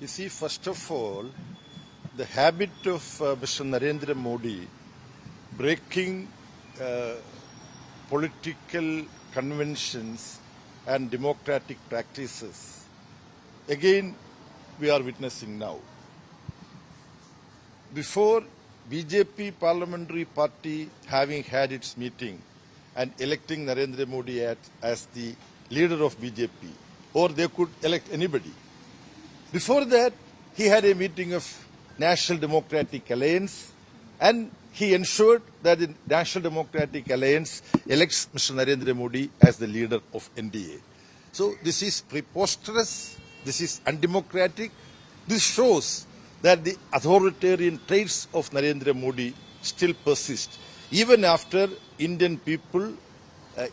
You see, first of all, the habit of Mr. Narendra Modi breaking political conventions and democratic practices, again, we are witnessing now. Before BJP Parliamentary Party having had its meeting and electing Narendra Modi as the leader of BJP, or they could elect anybody. Before that, he had a meeting of National Democratic Alliance, and he ensured that the National Democratic Alliance elects Mr. Narendra Modi as the leader of NDA. So this is preposterous, this is undemocratic. This shows that the authoritarian traits of Narendra Modi still persist, even after Indian people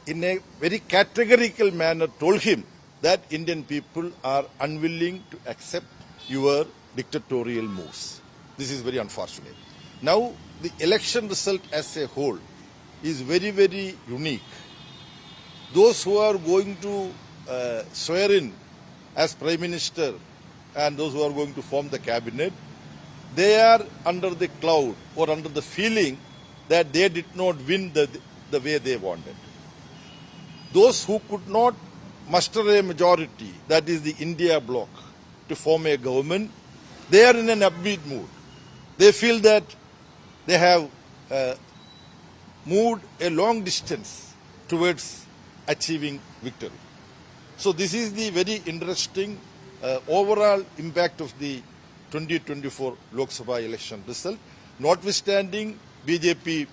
in a very categorical manner told him that Indian people are unwilling to accept your dictatorial moves. This is very unfortunate. Now, the election result as a whole is very, very unique. Those who are going to swear in as Prime Minister and those who are going to form the cabinet, they are under the cloud or under the feeling that they did not win the way they wanted. Those who could not muster a majority, that is the India bloc, to form a government, they are in an upbeat mood. They feel that they have moved a long distance towards achieving victory. So this is the very interesting overall impact of the 2024 Lok Sabha election result. Notwithstanding BJP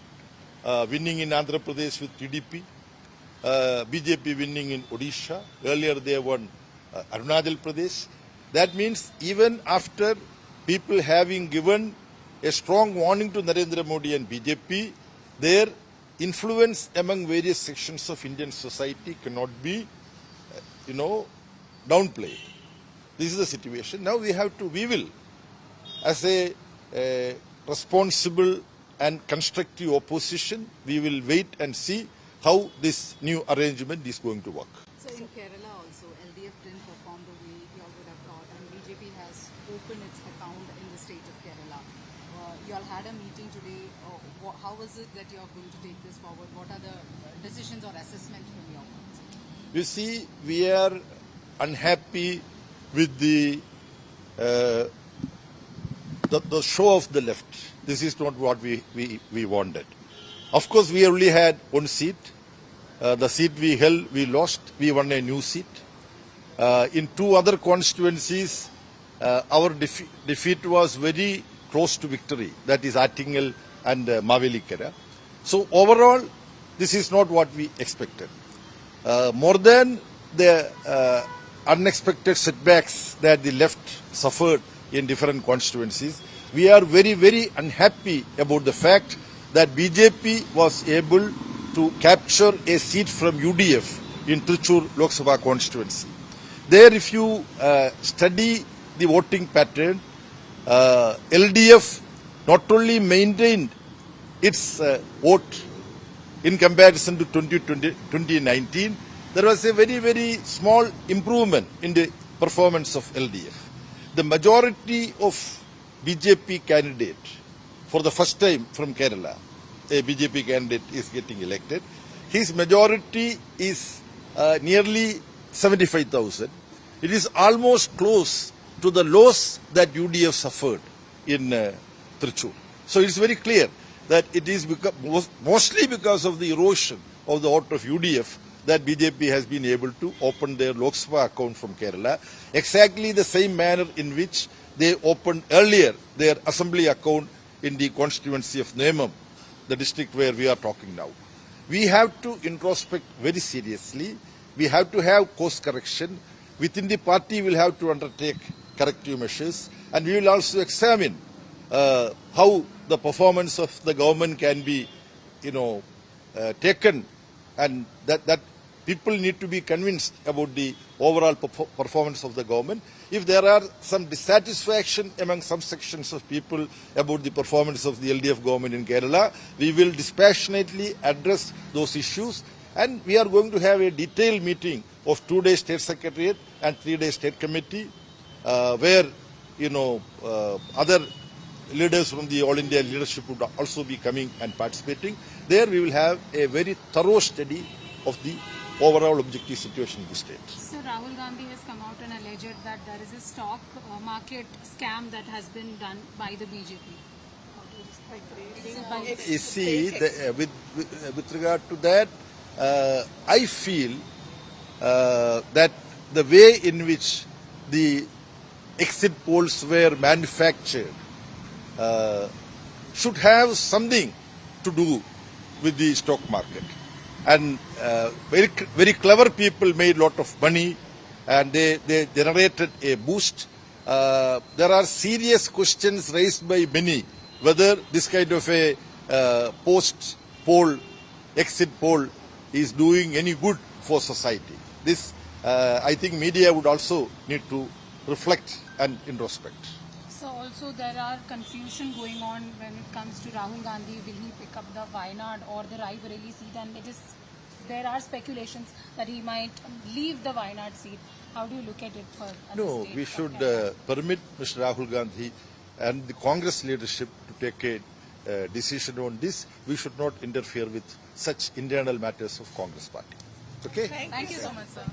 winning in Andhra Pradesh with TDP, BJP winning in Odisha, earlier they won Arunachal Pradesh. That means even after people having given a strong warning to Narendra Modi and BJP, their influence among various sections of Indian society cannot be, downplayed. This is the situation. Now we will, as a responsible and constructive opposition, we will wait and see how this new arrangement is going to work. So in Kerala also, LDF didn't perform the way you all would have thought, and BJP has opened its account in the state of Kerala. You all had a meeting today. How is it that you are going to take this forward? What are the decisions or assessment from your point? You see, we are unhappy with the show of the left. This is not what we wanted. Of course, we only had one seat. The seat we held, we lost. We won a new seat. In two other constituencies, our defeat was very close to victory. That is Attingal and Mavelikara. So overall, this is not what we expected. More than the unexpected setbacks that the left suffered in different constituencies, we are very, very unhappy about the fact that BJP was able to capture a seat from UDF in Trichur Lok Sabha constituency. There, if you study the voting pattern, LDF not only maintained its vote in comparison to 2019, there was a very, very small improvement in the performance of LDF. The majority of BJP candidate, for the first time from Kerala, a BJP candidate is getting elected. His majority is nearly 75,000. It is almost close to the loss that UDF suffered in Trichur. So it's very clear that it is mostly because of the erosion of the vote of UDF that BJP has been able to open their Lok Sabha account from Kerala, exactly the same manner in which they opened earlier their assembly account in the constituency of Nemam, the district where we are talking now. We have to introspect very seriously. We have to have course correction. Within the party, we will have to undertake corrective measures, and we will also examine how the performance of the government can be, taken, and that people need to be convinced about the overall performance of the government. If there are some dissatisfaction among some sections of people about the performance of the LDF government in Kerala, we will dispassionately address those issues, and we are going to have a detailed meeting of 2-day State Secretariat and 3-day State Committee, where other leaders from the All India leadership would also be coming and participating. There we will have a very thorough study of the overall objective situation in the state. So Rahul Gandhi has come out and alleged that there is a stock market scam that has been done by the BJP. You see, with regard to that, I feel that the way in which the exit polls were manufactured should have something to do with the stock market. And very clever people made a lot of money and they generated a boost. There are serious questions raised by many whether this kind of a post-poll, exit poll is doing any good for society. This, I think media would also need to reflect and introspect. So also there are confusion going on when it comes to Rahul Gandhi. Will he pick up the Wayanad or the Raebareli seat? And there are speculations that he might leave the Wayanad seat. How do you look at it for? No, we should permit Mr. Rahul Gandhi and the Congress leadership to take a decision on this. We should not interfere with such internal matters of Congress party. Okay? Thank you so much, sir.